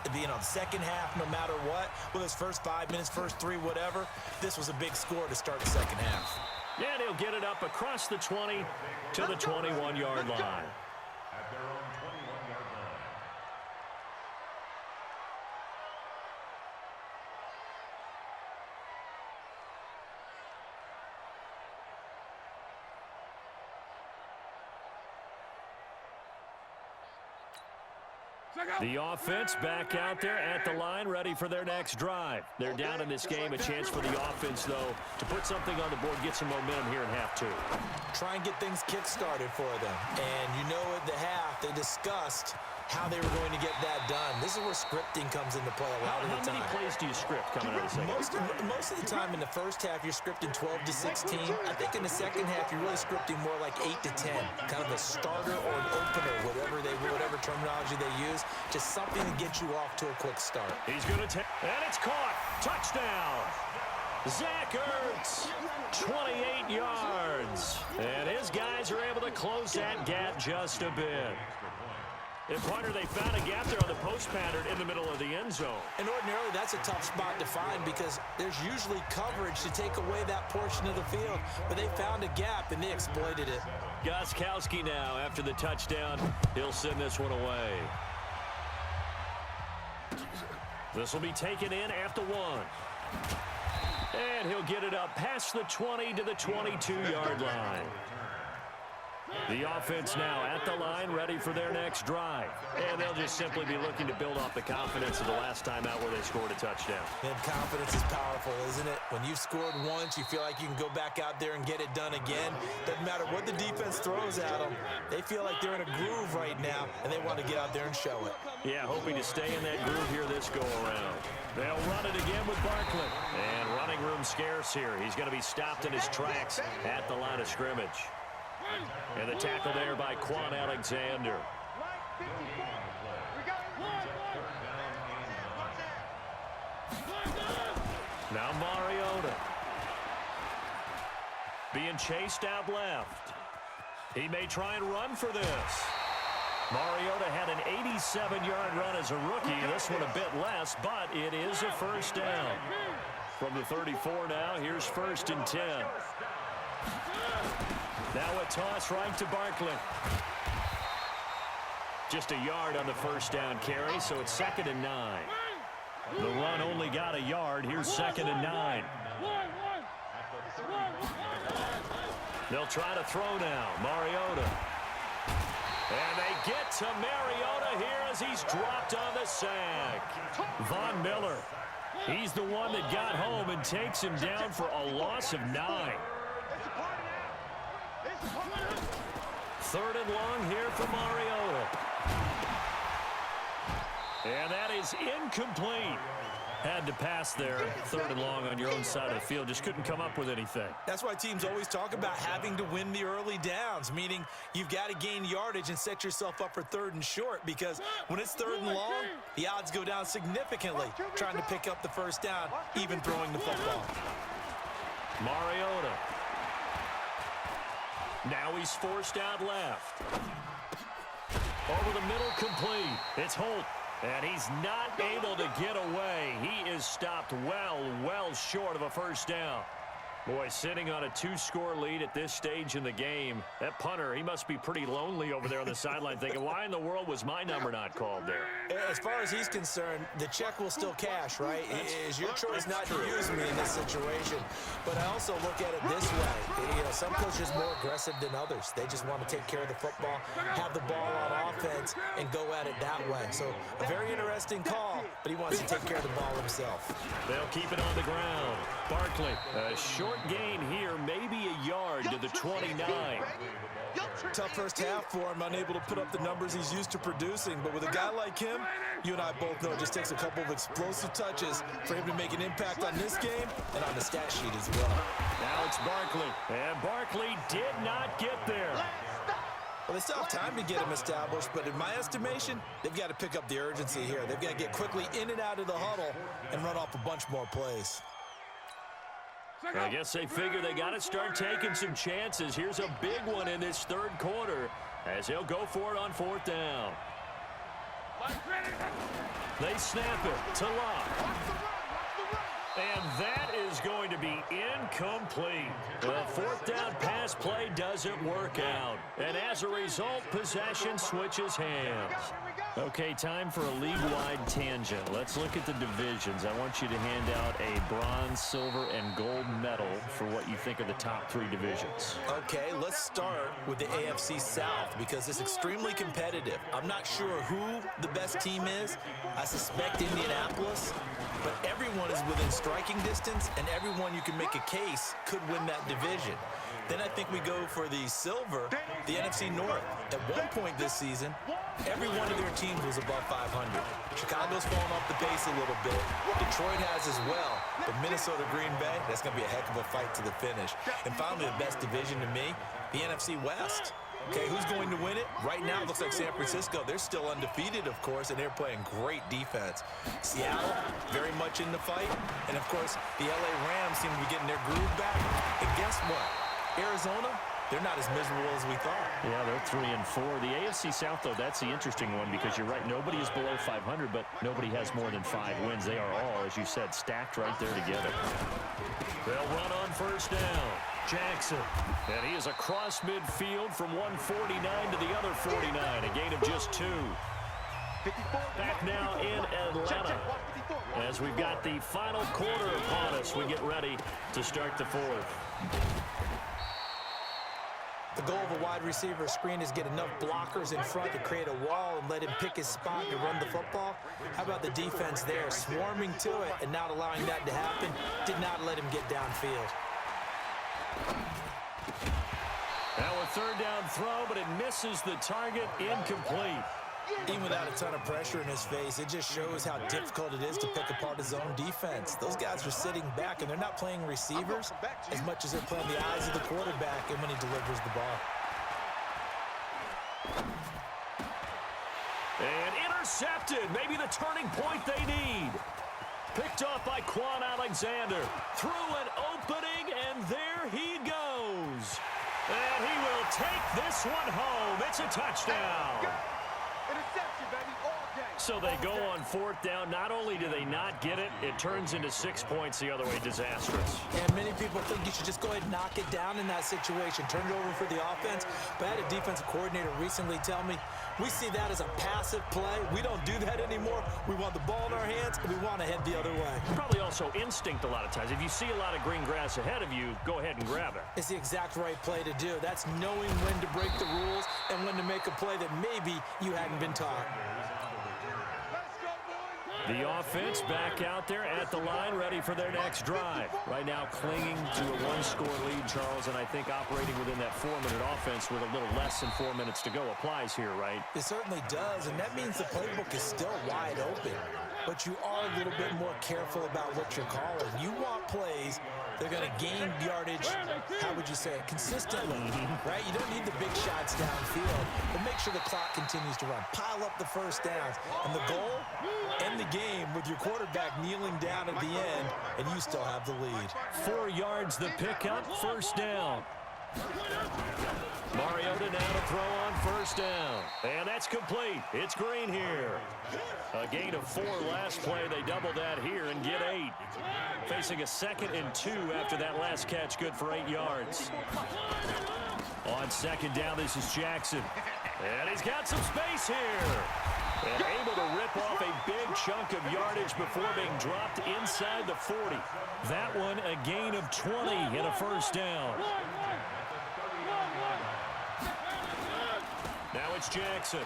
to be in on the second half no matter what. With his first 5 minutes, first 3, whatever, this was a big score to start the second half. And he'll get it up across the 20 to the 21-yard line. At their own 21-yard line. The offense back out there at the line, ready for their next drive. They're down in this game. A chance for the offense, though, to put something on the board, get some momentum here in half 2. Try and get things kick-started for them. And you know at the half, they discussed how they were going to get that done. This is where scripting comes into play a lot of the time. How many plays do you script coming out of the second? Most of the time in the first half, you're scripting 12 to 16. I think in the second half, you're really scripting more like 8 to 10. Kind of a starter or an opener, whatever terminology they use. Just something to get you off to a quick start. He's going to take, and it's caught. Touchdown. Zach Ertz, 28 yards. And his guys are able to close that gap just a bit. And Punter, they found a gap there on the post pattern in the middle of the end zone. And ordinarily, that's a tough spot to find because there's usually coverage to take away that portion of the field. But they found a gap, and they exploited it. Gostkowski now, after the touchdown, he'll send this one away. This will be taken in after 1. And he'll get it up past the 20 to the 22-yard line. The offense now at the line, ready for their next drive. And they'll just simply be looking to build off the confidence of the last time out where they scored a touchdown. And confidence is powerful, isn't it? When you've scored once, you feel like you can go back out there and get it done again. Doesn't matter what the defense throws at them. They feel like they're in a groove right now, and they want to get out there and show it. Yeah, hoping to stay in that groove here this go-around. They'll run it again with Barkley. And running room scarce here. He's going to be stopped in his tracks at the line of scrimmage. And the tackle there by Quan Alexander. Now Mariota. Being chased out left. He may try and run for this. Mariota had an 87-yard run as a rookie. This one a bit less, but it is a first down. From the 34 now, here's 1st and 10. Now a toss right to Barkley. Just a yard on the first down carry, so it's 2nd and 9. The run only got a yard. Here's 2nd and 9. They'll try to throw now. Mariota. And they get to Mariota here as he's dropped on the sack. Von Miller. He's the one that got home and takes him down for a loss of 9. 3rd and long here for Mariota. And that is incomplete. Had to pass there. 3rd and long on your own side of the field. Just couldn't come up with anything. That's why teams always talk about having to win the early downs, meaning you've got to gain yardage and set yourself up for 3rd and short, because when it's 3rd and long, the odds go down significantly trying to pick up the first down, even throwing the football. Mariota. Now he's forced out left. Over the middle, complete. It's Holt. And he's not able to get away. He is stopped well short of a first down. Boy, sitting on a 2-score lead at this stage in the game, that punter, he must be pretty lonely over there on the sideline thinking, why in the world was my number not called there? As far as he's concerned, the check will still cash, right? It is your choice not to use me in this situation. But I also look at it this way. You know, some coaches are more aggressive than others. They just want to take care of the football, have the ball on offense, and go at it that way. So a very interesting call, but he wants to take care of the ball himself. They'll keep it on the ground. Barkley, a short gain here, maybe a yard to the 29. Tough first half for him, unable to put up the numbers he's used to producing. But with a guy like him, you and I both know it just takes a couple of explosive touches for him to make an impact on this game and on the stat sheet as well. Now it's Barkley, and Barkley did not get there. Well, they still have time to get him established, but in my estimation, they've got to pick up the urgency here. They've got to get quickly in and out of the huddle and run off a bunch more plays. I guess they figure they got to start taking some chances. Here's a big one in this 3rd quarter as he'll go for it on 4th down. They snap it to Locke. And that is going to be incomplete. The fourth down pass play doesn't work out. And as a result, possession switches hands. Okay, time for a league-wide tangent. Let's look at the divisions. I want you to hand out a bronze, silver, and gold medal for what you think are the top three divisions. Okay, let's start with the AFC South because it's extremely competitive. I'm not sure who the best team is. I suspect Indianapolis, but everyone is within striking distance, and everyone you can make a case could win that division. Then I think we go for the silver, the NFC North. At one point this season, every one of their teams was above 500. Chicago's fallen off the pace a little bit. Detroit has as well. But Minnesota, Green Bay, that's going to be a heck of a fight to the finish. And finally, the best division to me, the NFC West. Okay, who's going to win it? Right now, it looks like San Francisco. They're still undefeated, of course, and they're playing great defense. Seattle, very much in the fight. And, of course, the LA Rams seem to be getting their groove back. And guess what? Arizona, they're not as miserable as we thought. Yeah, they're 3-4. The AFC South, though, that's the interesting one because you're right. Nobody is below 500, but nobody has more than 5 wins. They are all, as you said, stacked right there together. They'll run on first down. Jackson, and he is across midfield from one 49 to the other 49, a gain of just 2. Back now in Atlanta as we've got the final quarter upon us. We get ready to start the fourth. The goal of a wide receiver screen is get enough blockers in front to create a wall and let him pick his spot to run the football. How about the defense there, swarming to it and not allowing that to happen? Did not let him get downfield. Now a third down throw, but it misses the target, incomplete. Even without a ton of pressure in his face, it just shows how difficult it is to pick apart his own defense. Those guys are sitting back, and they're not playing receivers as much as they're playing the eyes of the quarterback and when he delivers the ball. And intercepted, maybe the turning point they need. Picked off by Quan Alexander. Through an opening, and there he goes. And he will take this one home. It's a touchdown. Interception, baby, all day. So they go on fourth down. Not only do they not get it, it turns into 6 points the other way. Disastrous. And many people think you should just go ahead and knock it down in that situation. Turn it over for the offense. But I had a defensive coordinator recently tell me, we see that as a passive play. We don't do that anymore. We want the ball in our hands, and we want to head the other way. Probably also instinct a lot of times. If you see a lot of green grass ahead of you, go ahead and grab it. It's the exact right play to do. That's knowing when to break the rules and when to make a play that maybe you hadn't been taught. The offense back out there at the line, ready for their next drive. Right now clinging to a one-score lead, Charles, and I think operating within that 4-minute offense with a little less than 4 minutes to go applies here, right? It certainly does, and that means the playbook is still wide open. But you are a little bit more careful about what you're calling. You want plays that are going to gain yardage, how would you say it, consistently, right? You don't need the big shots downfield, but make sure the clock continues to run. Pile up the first downs. And the goal, end the game with your quarterback kneeling down at the end, and you still have the lead. 4 yards the pickup, first down. Mariota now to throw on first down. And that's complete. It's Green here. A gain of 4 last play. They double that here and get 8. Facing a 2nd and 2 after that last catch. Good for 8 yards. On second down, this is Jackson. And he's got some space here. And able to rip off a big chunk of yardage before being dropped inside the 40. That one a gain of 20 and a first down. Now it's Jackson.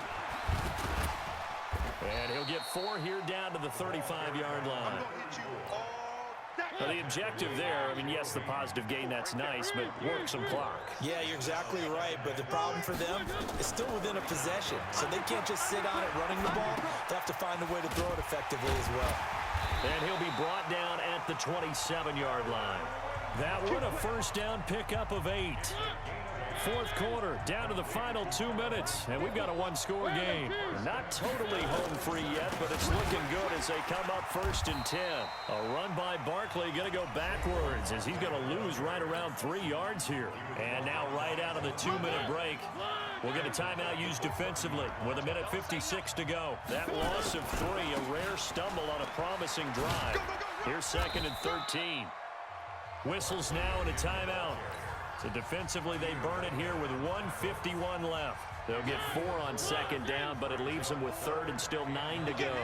And he'll get 4 here down to the 35-yard line. Well, the objective there, I mean, yes, the positive gain, that's nice, but work some clock. Yeah, you're exactly right, but the problem for them is still within a possession, so they can't just sit on it running the ball. They have to find a way to throw it effectively as well. And he'll be brought down at the 27-yard line. That one, a first down pickup of 8. Fourth quarter, down to the final 2 minutes, and we've got a one-score game. Not totally home free yet, but it's looking good as they come up 1st and 10. A run by Barkley, going to go backwards as he's going to lose right around 3 yards here. And now right out of the 2-minute break, We'll get a timeout used defensively with 1:56 to go. That loss of 3, a rare stumble on a promising drive. Here's 2nd and 13. Whistles now and a timeout. So defensively, they burn it here with 1:51 left. They'll get 4 on 2nd down, but it leaves them with 3rd and still 9 to go.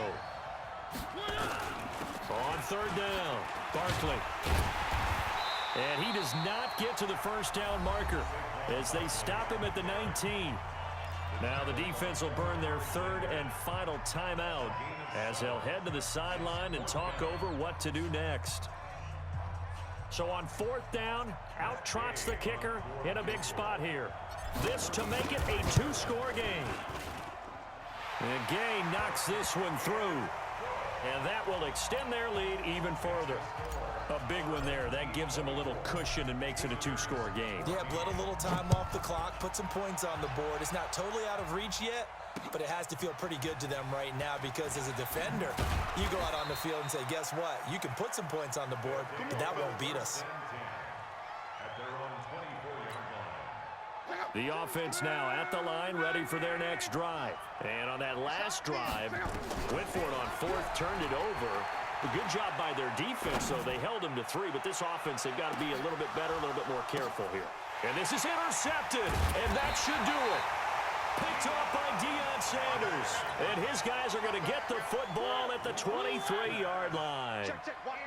On 3rd down, Barkley. And he does not get to the first down marker as they stop him at the 19. Now the defense will burn their 3rd and final timeout as they'll head to the sideline and talk over what to do next. So on 4th down, out trots the kicker in a big spot here. This to make it a 2-score game. And Gay knocks this one through. And that will extend their lead even further. A big one there. That gives them a little cushion and makes it a 2-score game. Yeah, bled a little time off the clock, put some points on the board. It's not totally out of reach yet, but it has to feel pretty good to them right now because as a defender, you go out on the field and say, guess what? You can put some points on the board, but that won't beat us. The offense now at the line, ready for their next drive. And on that last drive, went for it on 4th, turned it over. A good job by their defense, though. They held them to 3, but this offense, they've got to be a little bit better, a little bit more careful here. And this is intercepted, and that should do it. Picked off by Deion Sanders. And his guys are going to get the football at the 23-yard line. Check. Watch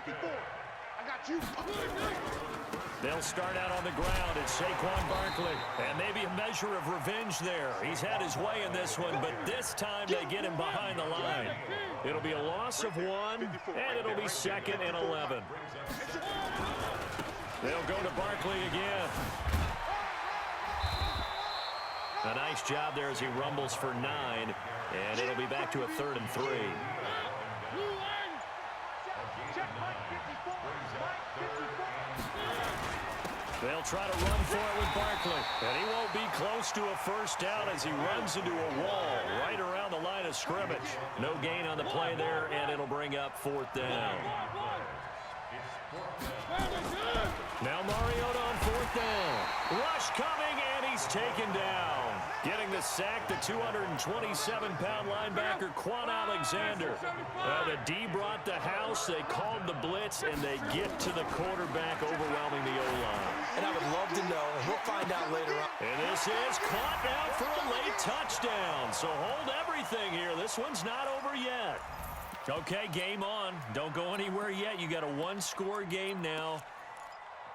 54. I got you. They'll start out on the ground. It's Saquon Barkley. And maybe a measure of revenge there. He's had his way in this one, but this time they get him behind the line. It'll be a loss of 1, and it'll be 2nd and 11. They'll go to Barkley again. A nice job there as he rumbles for 9, and it'll be back to a 3rd and 3. They'll try to run for it with Barkley. And he won't be close to a first down as he runs into a wall right around the line of scrimmage. No gain on the play there, and it'll bring up 4th down. Now Mariota on 4th down. Rush coming, and he's taken down. Getting the sack, the 227-pound linebacker, Quan Alexander. The D brought the house. They called the blitz, and they get to the quarterback, overwhelming the O-line. And I would love to know, and we'll find out later on. And this is caught now for a late touchdown. So hold everything here. This one's not over yet. Okay, game on. Don't go anywhere yet. You got a 1-score game now.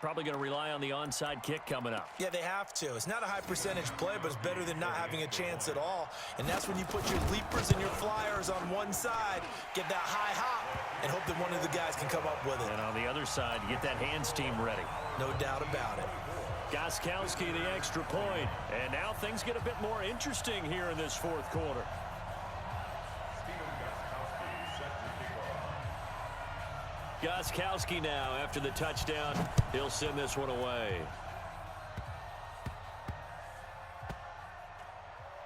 Probably going to rely on the onside kick coming up. Yeah, they have to. It's not a high percentage play, but it's better than not having a chance at all. And that's when you put your leapers and your flyers on one side, get that high hop, and hope that one of the guys can come up with it. And on the other side, get that hands team ready. No doubt about it. Gostkowski the extra point. And now things get a bit more interesting here in this 4th quarter. Gostkowski now, after the touchdown, he'll send this one away.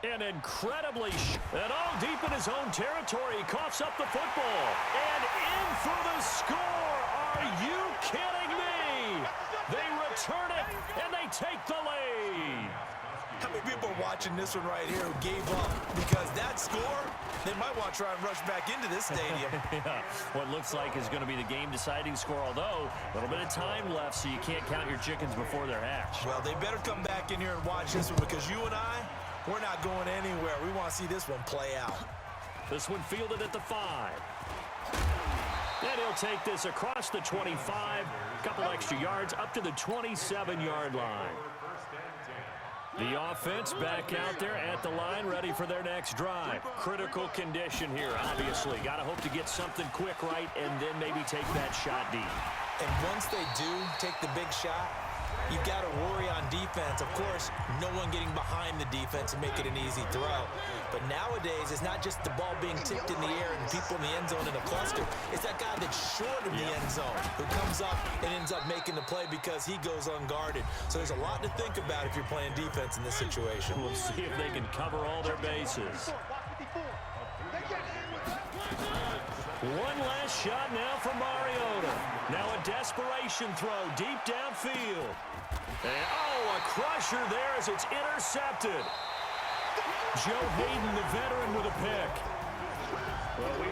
And incredibly, and all deep in his own territory, he coughs up the football. And in for the score. Are you kidding me? They return it, and they take the lead. How many people are watching this one right here who gave up? Because that score, they might want to try and rush back into this stadium. Yeah, what looks like is going to be the game-deciding score, although a little bit of time left, so you can't count your chickens before they're hatched. Well, they better come back in here and watch this one because you and I, we're not going anywhere. We want to see this one play out. This one fielded at the 5. And he'll take this across the 25, a couple extra yards, up to the 27-yard line. The offense back out there at the line, ready for their next drive. Critical condition here, obviously. Got to hope to get something quick right and then maybe take that shot deep. And once they do take the big shot, you've got to worry on defense. Of course, no one getting behind the defense and make it an easy throw. But nowadays, it's not just the ball being tipped in the air and people in the end zone in a cluster. It's that guy that's short of the end zone who comes up and ends up making the play because he goes unguarded. So there's a lot to think about if you're playing defense in this situation. We'll see if they can cover all their bases. One last shot now for Mariota. Now a desperation throw deep downfield. And, oh, a crusher there as it's intercepted. Joe Hayden, the veteran, with a pick. Well,